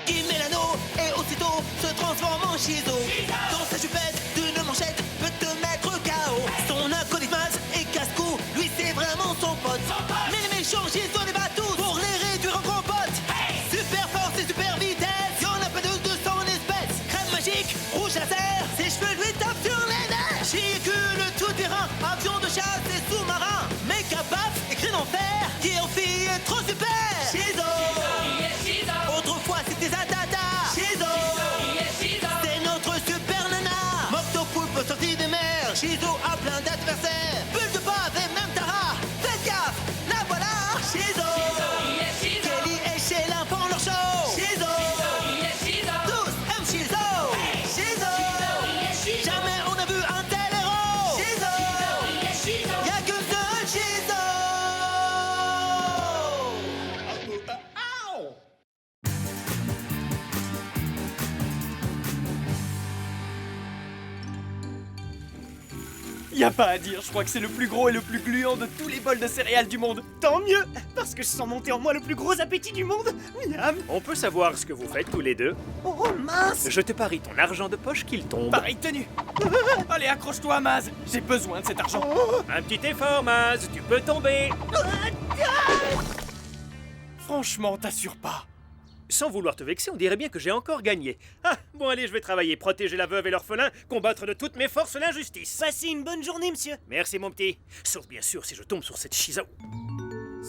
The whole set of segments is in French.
Qui met l'anneau et aussitôt se transforme en Shizo. Dans sa chupette d'une manchette peut te mettre KO. Son acolyte et casse-cou, lui c'est vraiment son pote. Mais les méchants Shizo les bat tous pour les réduire en compote. Super force et super vitesse, y'en a pas de 200 espèces. Crème magique, rouge laser, ses cheveux lui tapent sur les nerfs. Véhicule tout terrain, avion de chasse et sous-marin. Méca paf et cri d'enfer, qui en fille est trop super. Shizo, autrefois c'était Zatata. Shizo, c'est notre super nana. Moctopoulpe sorti des mers. Shizo a plein d'adversaires. Bulle de bave et même Tara. Faites gaffe, la voilà. Shizo, Kelly et Sheila font leur show. Shizo, tous aiment Shizo. Shizo, jamais on a vu un tel héros. Shizo, y'a que seul Shizo. Y a pas à dire, je crois que c'est le plus gros et le plus gluant de tous les bols de céréales du monde. Tant mieux, parce que je sens monter en moi le plus gros appétit du monde. Miam. On peut savoir ce que vous faites tous les deux? Oh mince. Je te parie ton argent de poche qu'il tombe. Pareille tenue. Allez, accroche-toi, Maz. J'ai besoin de cet argent. Un petit effort, Maz, tu peux tomber. Franchement, t'assures pas. Sans vouloir te vexer, on dirait bien que j'ai encore gagné. Ah, bon allez, je vais travailler, protéger la veuve et l'orphelin, combattre de toutes mes forces l'injustice. Passez une bonne journée, monsieur. Merci mon petit. Sauf bien sûr si je tombe sur cette Shizo.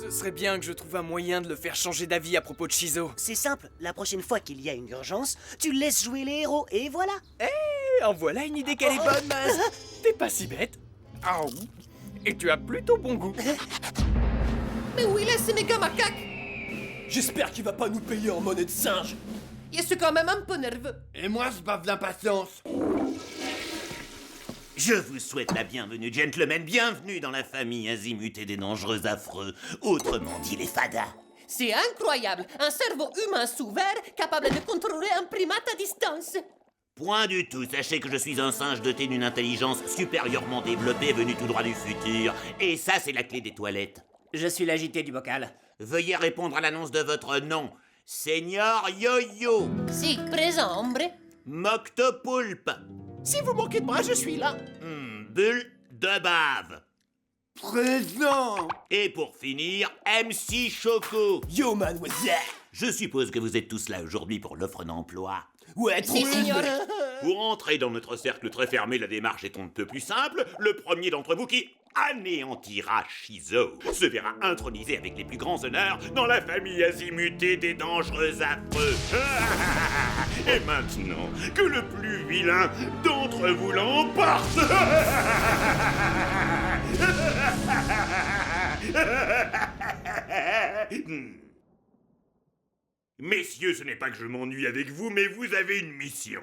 Ce serait bien que je trouve un moyen de le faire changer d'avis à propos de Shizo. C'est simple, la prochaine fois qu'il y a une urgence, tu laisses jouer les héros et voilà. Eh, en voilà une idée qu'elle est bonne, Maz. T'es pas si bête. Ah, et tu as plutôt bon goût. Mais où il est, ce méga macaque? J'espère qu'il va pas nous payer en monnaie de singe. Il est quand même un peu nerveux. Et moi, je bave d'impatience. Je vous souhaite la bienvenue, gentlemen. Bienvenue dans la famille azimutée des dangereux affreux, autrement dit les fadas. C'est incroyable, un cerveau humain sous verre capable de contrôler un primate à distance. Point du tout. Sachez que je suis un singe doté d'une intelligence supérieurement développée venu tout droit du futur. Et ça, c'est la clé des toilettes. Je suis l'agité du bocal. Veuillez répondre à l'annonce de votre nom. Seigneur Yo-Yo. Si, présent, hombre. Moctopoulpe. Si vous manquez de bras, je suis là. Bulle de bave. Présent. Et pour finir, MC Choco. Yo, mademoiselle. Je suppose que vous êtes tous là aujourd'hui pour l'offre d'emploi. Ouais, trop Si, signor. Pour entrer dans notre cercle très fermé, la démarche est un peu plus simple. Le premier d'entre vous qui anéantira Shizo se verra intronisé avec les plus grands honneurs dans la famille azimutée des dangereux affreux. Et maintenant, que le plus vilain d'entre vous l'emporte. Messieurs, ce n'est pas que je m'ennuie avec vous, mais vous avez une mission.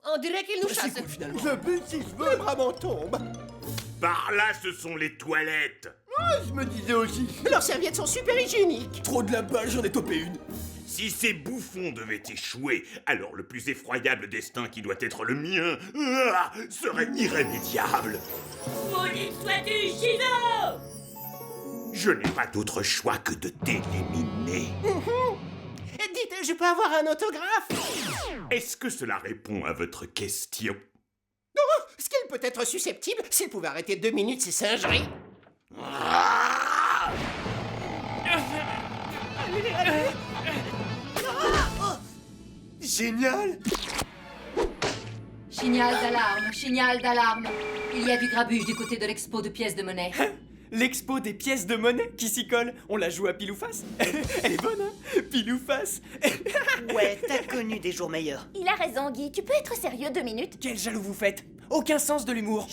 On dirait qu'il nous chasse. C'est cool, finalement. Je bute si je veux. Les bras m'en tombent. Par là, ce sont les toilettes. Je me disais aussi. Leurs serviettes sont super hygiéniques. Trop de la balle, j'en ai topé une. Si ces bouffons devaient échouer, alors le plus effroyable destin qui doit être le mien serait irrémédiable. Maudite sois-tu, Shizo! Je n'ai pas d'autre choix que de t'éliminer. Dites, je peux avoir un autographe? Est-ce que cela répond à votre question? Ce qu'il peut être susceptible s'il pouvait arrêter 2 minutes ces singeries. Génial. Signal d'alarme, signal d'alarme. Il y a du grabuge du côté de l'expo de pièces de monnaie. L'expo des pièces de monnaie qui s'y colle. On la joue à pile ou face. Elle est bonne, hein? Pile ou face. Ouais, t'as connu des jours meilleurs. Il a raison, Guy. Tu peux être sérieux 2 minutes? Quel jaloux vous faites. Aucun sens de l'humour.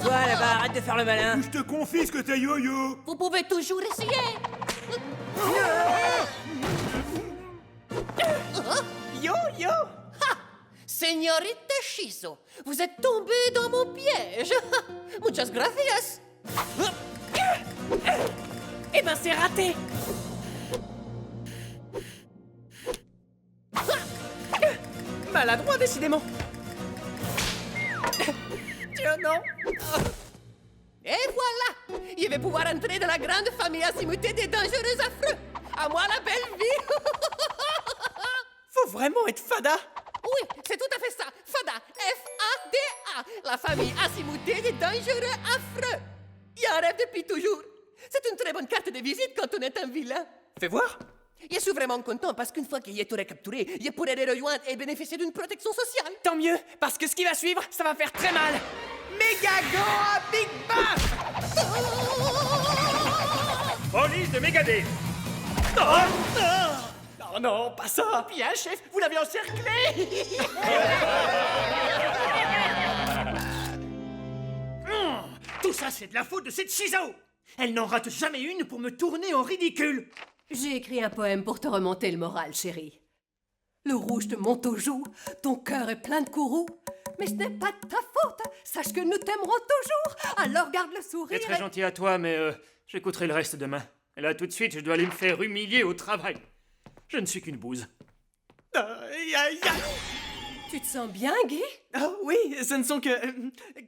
Toi là-bas, arrête de faire le malin. Je te confisque tes yo-yo. Vous pouvez toujours essayer. Yo, yo. Señorita Shizo, vous êtes tombé dans mon piège. Muchas gracias. Eh ben, c'est raté. Maladroit, décidément. Tiens, non. Et voilà, il va pouvoir entrer dans la grande famille azimutée des dangereux affreux. À moi la belle vie. Faut vraiment être fada. Oui, c'est tout à fait ça. Fada, F-A-D-A, la famille azimutée des dangereux affreux. Il y a un rêve depuis toujours. C'est une très bonne carte de visite quand on est un vilain. Fais voir. Je suis vraiment content parce qu'une fois qu'il est tout recapturé, je pourrai les rejoindre et bénéficier d'une protection sociale. Tant mieux, parce que ce qui va suivre, ça va faire très mal. Megagon Big Bang. Police de Megadeth. Oh non, pas ça. Bien, chef, vous l'avez encerclé. Tout ça, c'est de la faute de cette Shizo. Elle n'en rate jamais une pour me tourner en ridicule. J'ai écrit un poème pour te remonter le moral, chérie. Le rouge te monte aux joues, ton cœur est plein de courroux. Mais ce n'est pas de ta faute, sache que nous t'aimerons toujours. Alors garde le sourire. C'est très gentil à toi, mais j'écouterai le reste demain. Et là, tout de suite, je dois aller me faire humilier au travail. Je ne suis qu'une bouse. Aïe, aïe, aïe. Tu te sens bien, Guy? Oh oui, ce ne sont que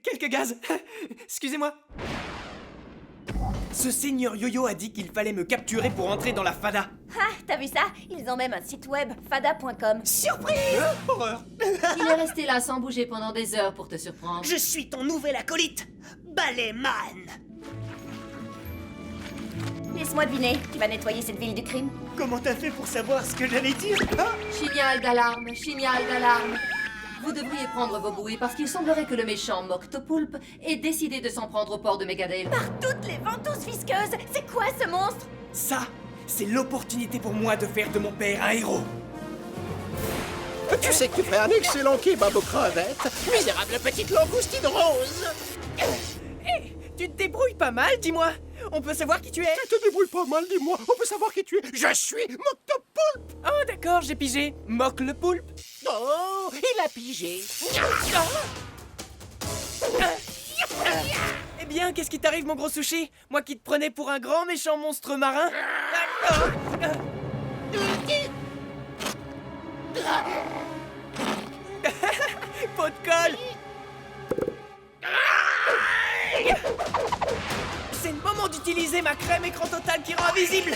quelques gaz. Excusez-moi. Ce seigneur Yo-Yo a dit qu'il fallait me capturer pour entrer dans la fada. Ah, t'as vu ça? Ils ont même un site web, fada.com. Surprise! Horreur. Il est resté là sans bouger pendant des heures pour te surprendre. Je suis ton nouvel acolyte, Balayman. Laisse-moi deviner, tu vas nettoyer cette ville du crime? Comment t'as fait pour savoir ce que j'allais dire? Signal d'alarme, signal d'alarme. Vous devriez prendre vos bouées parce qu'il semblerait que le méchant Moctopoulpe ait décidé de s'en prendre au port de Megadale. Par toutes les ventouses visqueuses, c'est quoi ce monstre? Ça, c'est l'opportunité pour moi de faire de mon père un héros. Tu sais que tu ferais un excellent kebab aux crevettes. Misérable petite langoustine rose. Tu te débrouilles pas mal, dis-moi. On peut savoir qui tu es? Tu te débrouilles pas mal, dis-moi. On peut savoir qui tu es. Je suis Moctopoulpe. Oh d'accord, j'ai pigé. Moque le poulpe. Oh, il a pigé. Eh bien, qu'est-ce qui t'arrive, mon gros sushi? Moi qui te prenais pour un grand méchant monstre marin. Pot de colle. C'est le moment d'utiliser ma crème écran total qui rend invisible.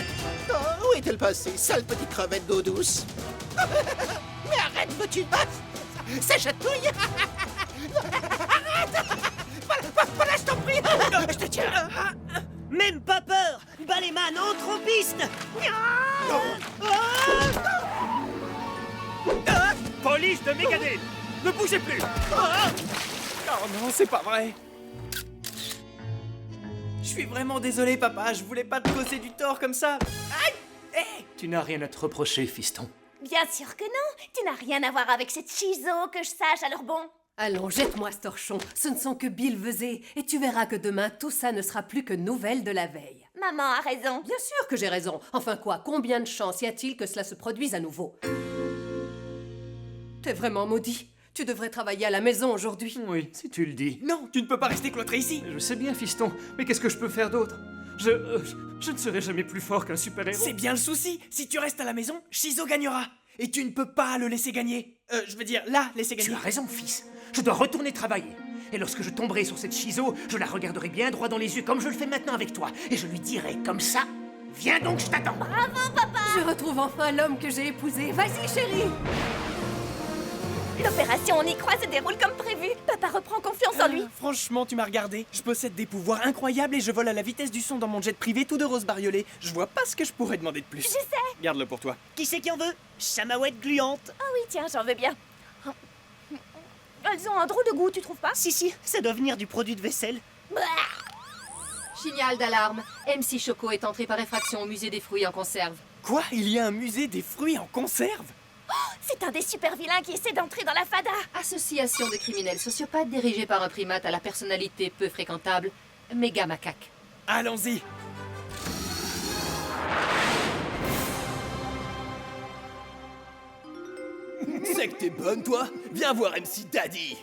Oh, où est-elle passée, sale petite crevette d'eau douce? Mais arrête, veux-tu pas? Ça chatouille. Arrête. Voilà, je t'en prie. Je te tiens. Même pas peur, Balayman entre en piste. Police de Megadeth. Ne bougez plus. Oh non, c'est pas vrai. Je suis vraiment désolé, papa. Je voulais pas te causer du tort comme ça. Aïe! Hé! Tu n'as rien à te reprocher, fiston. Bien sûr que non, tu n'as rien à voir avec cette Shizo, que je sache, alors bon. Allons, jette-moi ce torchon. Ce ne sont que billevesées. Et tu verras que demain, tout ça ne sera plus que nouvelles de la veille. Maman a raison. Bien sûr que j'ai raison. Enfin quoi, combien de chances y a-t-il que cela se produise à nouveau? T'es vraiment maudit. Tu devrais travailler à la maison aujourd'hui. Oui, si tu le dis. Non, tu ne peux pas rester cloîtré ici. Je sais bien, fiston, mais qu'est-ce que je peux faire d'autre? Je ne serai jamais plus fort qu'un super-héros. C'est bien le souci. Si tu restes à la maison, Shizo gagnera. Et tu ne peux pas le laisser gagner. Je veux dire, la laisser gagner. Tu as raison, fils. Je dois retourner travailler. Et lorsque je tomberai sur cette Shizo, je la regarderai bien droit dans les yeux comme je le fais maintenant avec toi. Et je lui dirai comme ça, viens donc, je t'attends. Bravo, papa! Je retrouve enfin l'homme que j'ai épousé. Vas-y, chérie. L'opération On y croit se déroule comme prévu. Papa reprend confiance en lui. Franchement, tu m'as regardé. Je possède des pouvoirs incroyables et je vole à la vitesse du son dans mon jet privé tout de rose bariolé. Je vois pas ce que je pourrais demander de plus. Je sais. Garde-le pour toi. Qui c'est qui en veut? Chamawette gluante. Ah oui, tiens, j'en veux bien. Elles ont un drôle de goût, tu trouves pas? Si, ça doit venir du produit de vaisselle. Bah, Signal d'alarme. MC Choco est entré par effraction au musée des fruits en conserve. Quoi? Il y a un musée des fruits en conserve? c'est un des super vilains qui essaie d'entrer dans la fada. Association de criminels sociopathes dirigée par un primate à la personnalité peu fréquentable, Méga Macaque. Allons-y. C'est que t'es bonne, toi? Viens voir MC Daddy.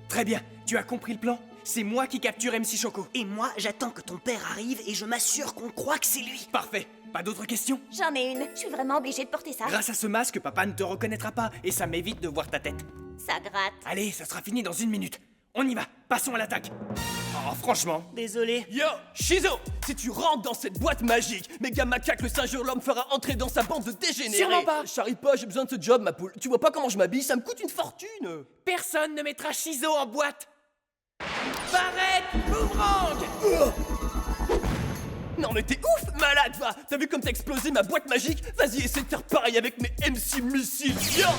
Très bien, tu as compris le plan? C'est moi qui capture MC Choco. Et moi, j'attends que ton père arrive et je m'assure qu'on croit que c'est lui. Parfait. Pas d'autres questions? J'en ai une. Je suis vraiment obligée de porter ça. Grâce à ce masque, papa ne te reconnaîtra pas et ça m'évite de voir ta tête. Ça gratte. Allez, ça sera fini dans 1 minute. On y va, passons à l'attaque. Oh, franchement. Désolé. Yo, Shizo, si tu rentres dans cette boîte magique, Méga Macaque le singe hurlant me fera entrer dans sa bande de dégénérés. Sûrement pas. J'arrive pas, j'ai besoin de ce job, ma poule. Tu vois pas comment je m'habille, ça me coûte une fortune. Personne ne mettra Shizo en boîte. Barrette boomerang. Non mais t'es ouf, malade, va. T'as vu comme t'as explosé ma boîte magique? Vas-y, essaie de faire pareil avec mes MC missiles, viens.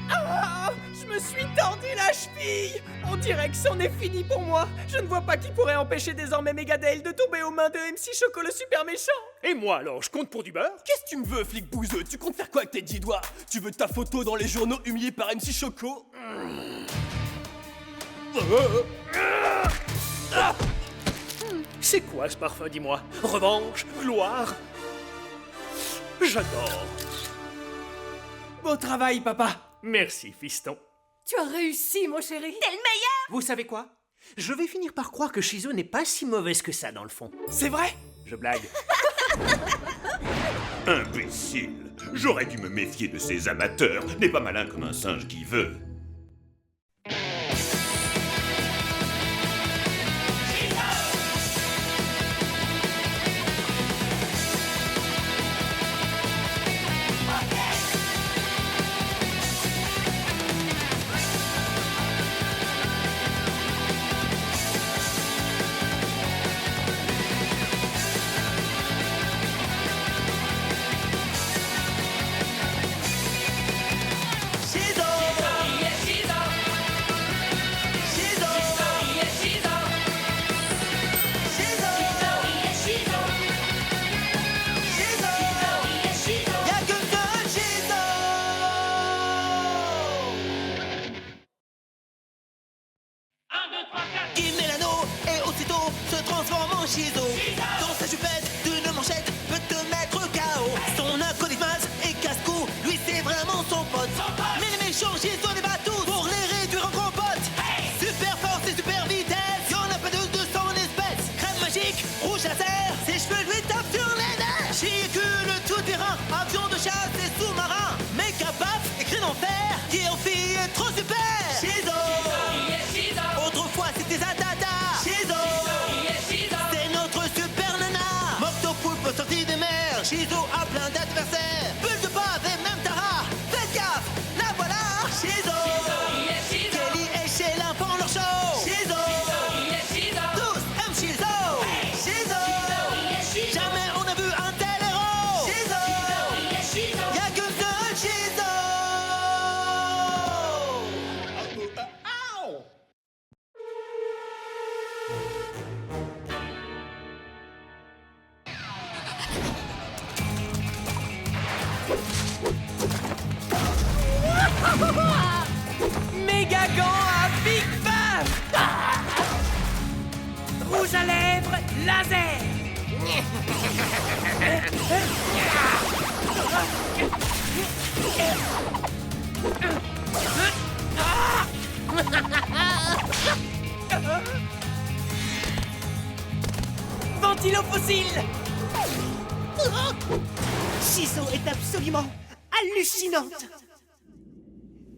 Ah, je me suis tordu la cheville. On dirait que c'en est fini pour moi. Je ne vois pas qui pourrait empêcher désormais Megadale de tomber aux mains de MC Choco le super méchant. Et moi alors, je compte pour du beurre? Qu'est-ce que tu me veux, flic bouseux? Tu comptes faire quoi avec tes 10 doigts? Tu veux ta photo dans les journaux humilié par MC Choco? C'est quoi ce parfum, dis-moi? Revanche? Gloire? J'adore. Beau travail, papa. Merci, fiston. Tu as réussi, mon chéri. T'es le meilleur. Vous savez quoi? Je vais finir par croire que Shizo n'est pas si mauvaise que ça dans le fond. C'est vrai? Je blague. Imbécile! J'aurais dû me méfier de ces amateurs. N'est pas malin comme un singe qui veut. Shizo. Shizo. Shizo. Y'a que deux Shizo. Il met l'anneau et aussitôt se transforme en Shizo. Dans sa jupette d'une manchette peut te mettre KO. Son acolyte et casse-cou, lui c'est vraiment son pote. Mais les méchants Shizo les bat tous pour les réduire en compote. Super force et super vitesse, y'en a pas de 200 espèces. Crème magique, rouge laser, ses cheveux lui tapent sur les nerfs. Chicule tout terrain, avion de chasse et sous-marin. Méga baf, écrit en fer, qui en fille est trop super. Shizo. Autrefois c'était Zadada. Shizo. C'est notre super nana. Moctopoulpe sorti des mers. Shizo a plein d'adversaires. Bulle de bave et même Tara. Faites gaffe, la voilà. Shizo. Kelly et Sheila font leur show. Shizo. Tous aiment Shizo. Shizo. Jamais on a vu un tel héros. Shizo. Y'a que seul Shizo. Méga gant à Big Bang. Rouge à lèvres, laser. Ventilo fossile. Shizo est absolument hallucinante.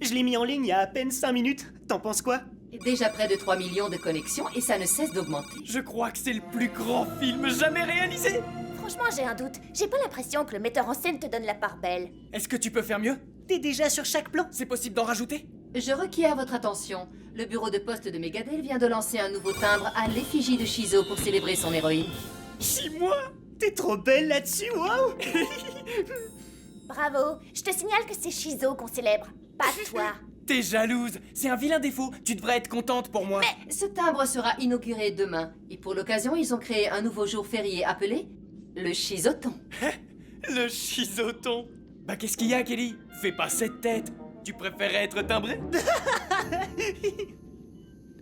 Je l'ai mis en ligne il y a à peine 5 minutes. T'en penses quoi? Déjà près de 3 millions de connexions et ça ne cesse d'augmenter. Je crois que c'est le plus grand film jamais réalisé. Franchement, j'ai un doute. J'ai pas l'impression que le metteur en scène te donne la part belle. Est-ce que tu peux faire mieux? T'es déjà sur chaque plan. C'est possible d'en rajouter? Je requiers votre attention. Le bureau de poste de Megadale vient de lancer un nouveau timbre à l'effigie de Shizo pour célébrer son héroïne. Chis-moi. T'es trop belle là-dessus, waouh. Bravo. Je te signale que c'est Shizo qu'on célèbre, pas toi. T'es jalouse. C'est un vilain défaut. Tu devrais être contente pour moi. Ce timbre sera inauguré demain. Et pour l'occasion, ils ont créé un nouveau jour férié appelé le Shizoton. Le Shizoton. Bah qu'est-ce qu'il y a, Kelly? Fais pas cette tête. Tu préférais être timbré?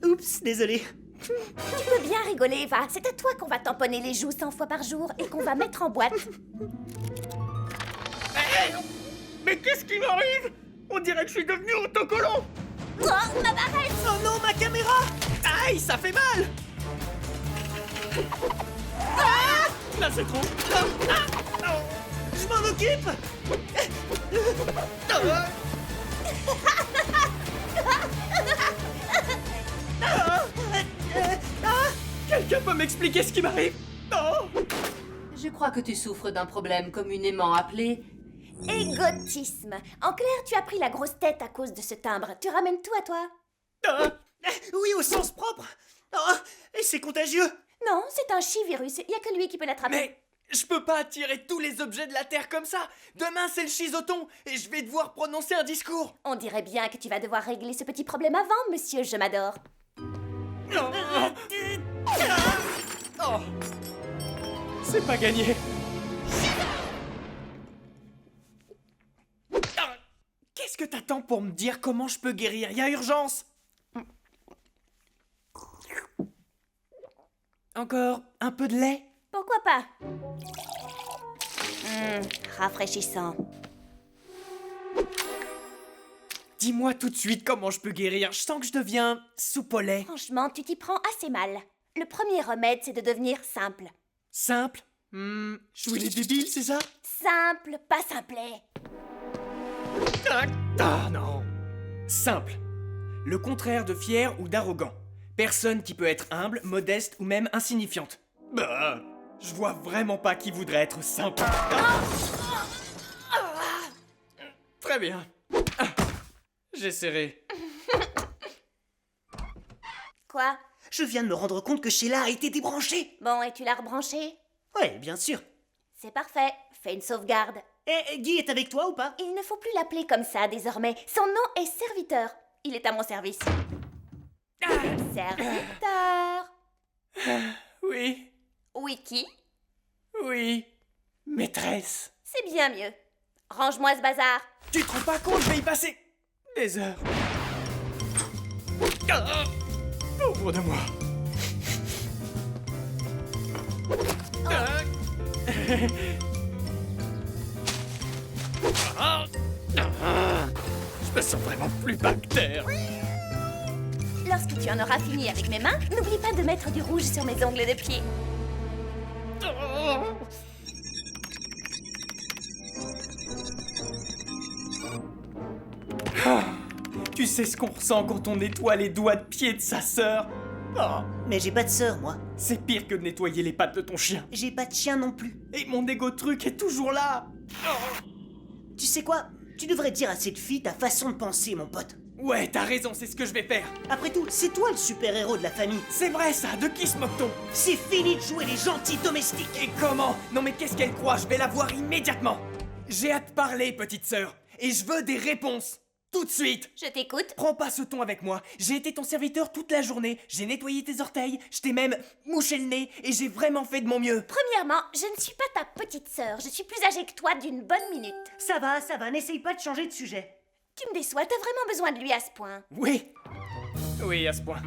Oups, désolé. Tu peux bien rigoler, Eva. C'est à toi qu'on va tamponner les joues 100 fois par jour et qu'on va mettre en boîte. Mais qu'est-ce qui m'arrive? On dirait que je suis devenu autocollant. Oh, ma barrette! Oh non, ma caméra! Aïe, ça fait mal! Ah! Là, c'est trop. Je m'en occupe! Quelqu'un peut m'expliquer ce qui m'arrive? Oh! Je crois que tu souffres d'un problème communément appelé... Égotisme. En clair, tu as pris la grosse tête à cause de ce timbre. Tu ramènes tout à toi. Oui, au sens propre. Oh, et c'est contagieux. Non, c'est un chi-virus. Il y a que lui qui peut l'attraper. Mais je peux pas attirer tous les objets de la Terre comme ça. Demain, c'est le chisoton et je vais devoir prononcer un discours. On dirait bien que tu vas devoir régler ce petit problème avant, monsieur Je m'adore. Oh. C'est pas gagné. Qu'est-ce que t'attends pour me dire comment je peux guérir? Y a urgence. Encore un peu de lait? Pourquoi pas? Rafraîchissant. Dis-moi tout de suite comment je peux guérir. Je sens que je deviens soupe au lait. Franchement, tu t'y prends assez mal. Le premier remède, c'est de devenir simple. Simple? Jouer les débiles, c'est ça? Simple, pas simplet. Ah non. Simple. Le contraire de fier ou d'arrogant. Personne qui peut être humble, modeste ou même insignifiante. Bah, je vois vraiment pas qui voudrait être simple. Très bien. J'essaierai. Quoi? Je viens de me rendre compte que Sheila a été débranchée. Bon, et tu l'as rebranché? Ouais, bien sûr. C'est parfait. Fais une sauvegarde. Et Guy est avec toi ou pas? Il ne faut plus l'appeler comme ça désormais. Son nom est serviteur. Il est à mon service. Serviteur. Oui, Oui, qui? oui. Maîtresse. C'est bien mieux. Range-moi ce bazar. Tu te rends pas compte, je vais y passer des heures. Pauvre de moi. Je me sens vraiment plus bactère. Lorsque tu en auras fini avec mes mains, n'oublie pas de mettre du rouge sur mes ongles de pied. Tu sais ce qu'on ressent quand on nettoie les doigts de pied de sa sœur? Oh, Mais j'ai pas de sœur, moi. c'est pire que de nettoyer les pattes de ton chien. J'ai pas de chien non plus. Et mon égo truc est toujours là. Tu sais quoi? Tu devrais dire à cette fille ta façon de penser, mon pote. Ouais, t'as raison, c'est ce que je vais faire. Après tout, c'est toi le super-héros de la famille. C'est vrai ça, de qui se moque-t-on? C'est fini de jouer les gentils domestiques. Et comment? Non mais qu'est-ce qu'elle croit? Je vais la voir immédiatement. J'ai hâte de parler, petite sœur. Et je veux des réponses. Tout de suite. Je t'écoute. Prends pas ce ton avec moi. J'ai été ton serviteur toute la journée. J'ai nettoyé tes orteils. Je t'ai même mouché le nez. Et j'ai vraiment fait de mon mieux. Premièrement, je ne suis pas ta petite sœur. Je suis plus âgée que toi d'une bonne minute. Ça va, n'essaye pas de changer de sujet. Tu me déçois, t'as vraiment besoin de lui à ce point. Oui. Oui, à ce point.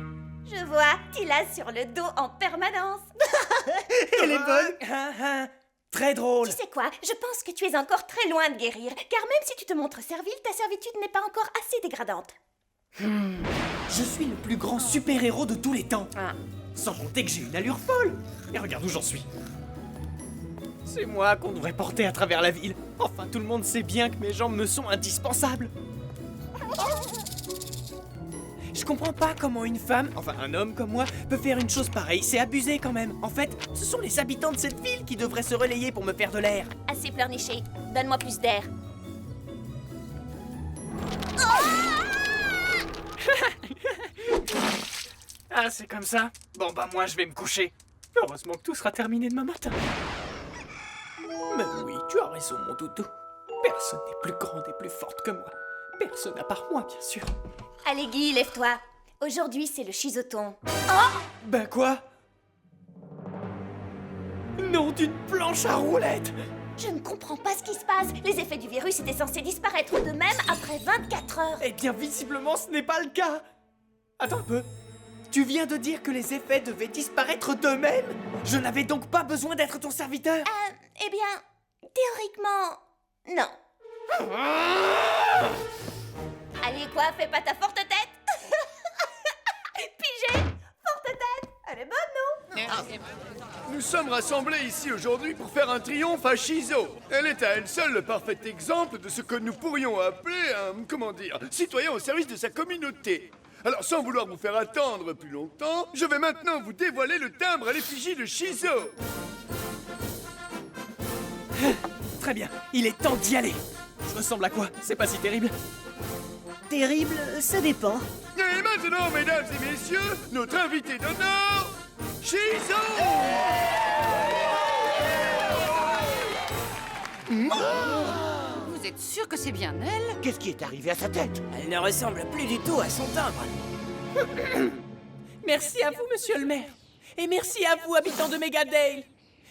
Je vois, tu l'as sur le dos en permanence. Elle est bonne. Très drôle. Tu sais quoi? Je pense que tu es encore très loin de guérir, car même si tu te montres servile, ta servitude n'est pas encore assez dégradante. Je suis le plus grand super-héros de tous les temps. Sans compter que j'ai une allure folle. Et regarde où j'en suis. C'est moi qu'on devrait porter à travers la ville. Enfin, tout le monde sait bien que mes jambes me sont indispensables. Je comprends pas comment une femme, enfin un homme comme moi, peut faire une chose pareille. C'est abusé quand même. En fait, ce sont les habitants de cette ville qui devraient se relayer pour me faire de l'air. Assez pleurniché, donne-moi plus d'air. Ah, c'est comme ça? Bon bah moi je vais me coucher. Heureusement que tout sera terminé demain matin. Mais oui, tu as raison mon doudou. Personne n'est plus grande et plus forte que moi. Personne à part moi, bien sûr. Allez Guy, lève-toi. Aujourd'hui, c'est le chisoton. Ben quoi? Nom d'une planche à roulettes! Je ne comprends pas ce qui se passe. Les effets du virus étaient censés disparaître de même après 24 heures. Eh bien, visiblement, ce n'est pas le cas. Attends un peu. Tu viens de dire que les effets devaient disparaître d'eux-mêmes? Je n'avais donc pas besoin d'être ton serviteur? Eh bien, théoriquement, non. Allez quoi, fais pas ta forte tête. Pigé, forte tête. Elle est bonne, non? nous sommes rassemblés ici aujourd'hui pour faire un triomphe à Shizo. Elle est à elle seule le parfait exemple de ce que nous pourrions appeler un, comment dire, citoyen au service de sa communauté. Alors, sans vouloir vous faire attendre plus longtemps, je vais maintenant vous dévoiler le timbre à l'effigie de Shizo. Très bien, il est temps d'y aller. Je ressemble à quoi? C'est pas si terrible. Terrible, ça dépend. Et maintenant, mesdames et messieurs, notre invité d'honneur, Shizo! Vous êtes sûr que c'est bien elle? Qu'est-ce qui est arrivé à sa tête? Elle ne ressemble plus du tout à son timbre. Merci à vous, monsieur le maire. Et merci à vous, habitants de Megadale.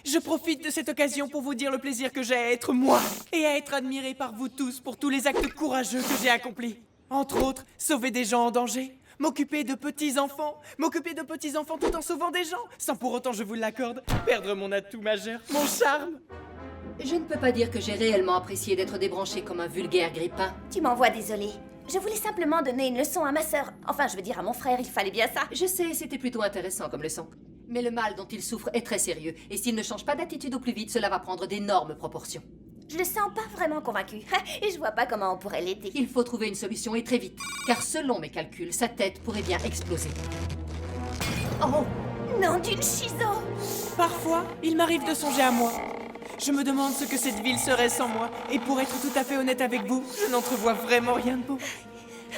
Je profite de cette occasion pour vous dire le plaisir que j'ai à être moi et à être admiré par vous tous pour tous les actes courageux que j'ai accomplis. Entre autres, sauver des gens en danger, m'occuper de petits-enfants tout en sauvant des gens, sans pour autant, je vous l'accorde, perdre mon atout majeur, mon charme. Je ne peux pas dire que j'ai réellement apprécié d'être débranché comme un vulgaire grippin. Tu m'envoies désolée. Je voulais simplement donner une leçon à ma sœur. Enfin, je veux dire à mon frère, il fallait bien ça. Je sais, c'était plutôt intéressant comme leçon. Mais le mal dont il souffre est très sérieux, et s'il ne change pas d'attitude au plus vite, cela va prendre d'énormes proportions. Je le sens pas vraiment convaincu. Et je vois pas comment on pourrait l'aider. Il faut trouver une solution et très vite, car selon mes calculs, sa tête pourrait bien exploser. Oh, non d'une Shizo. Parfois, il m'arrive de songer à moi. Je me demande ce que cette ville serait sans moi. Et pour être tout à fait honnête avec vous, je n'entrevois vraiment rien de beau.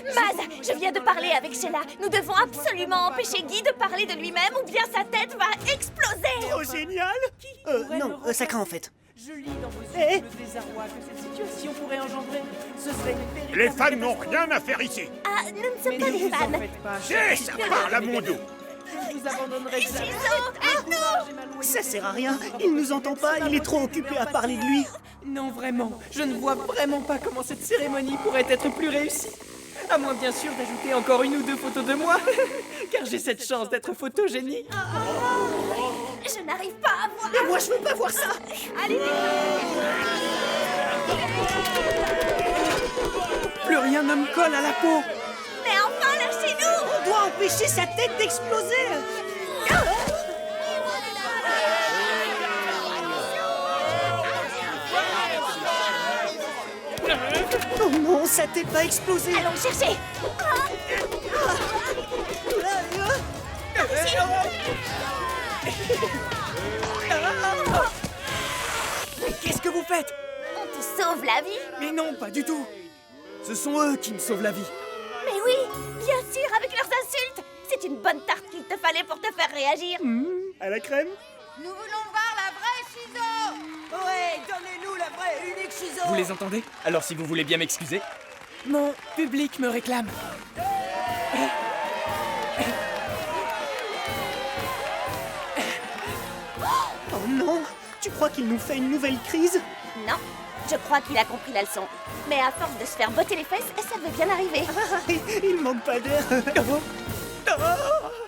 Maz, je viens de parler avec Sheila. Nous devons absolument empêcher Guy de parler de lui-même ou bien sa tête va exploser. Oh, génial! Non, ça craint en fait. Je lis dans vos yeux le désarroi que cette situation pourrait engendrer. Ce serait une véritable... Les fans n'ont rien à faire ici. Ah, nous ne sommes pas ne des vous en fans. faites pas, Si, ça parle à mon dos. Je ne vous abandonnerai jamais. Shizo, Ça sert à rien, il nous entend pas, il est trop occupé à parler de lui. Non, vraiment, je ne vois vraiment pas comment cette cérémonie pourrait être plus réussie. À moins bien sûr d'ajouter encore une ou deux photos de moi, car j'ai cette chance d'être photogénie. je n'arrive pas à voir. Et moi, je veux pas voir ça. Allez, Plus rien ne me colle à la peau. mais enfin, lâchez-nous. On doit empêcher sa tête d'exploser. Oh non, sa tête va exploser. Allons chercher. Mais qu'est-ce que vous faites? On te sauve la vie. Mais non, pas du tout. Ce sont eux qui me sauvent la vie. Mais oui, bien sûr, avec leurs insultes. C'est une bonne tarte qu'il te fallait pour te faire réagir. À la crème? Nous voulons voir la vraie Shizo! Ouais, donnez-nous la vraie unique Shizo. Vous les entendez? Alors si vous voulez bien m'excuser. Mon public me réclame. Oh non, tu crois qu'il nous fait une nouvelle crise? Non, je crois qu'il a compris la leçon. Mais à force de se faire botter les fesses, ça devait bien arriver. Il manque pas d'air. Oh.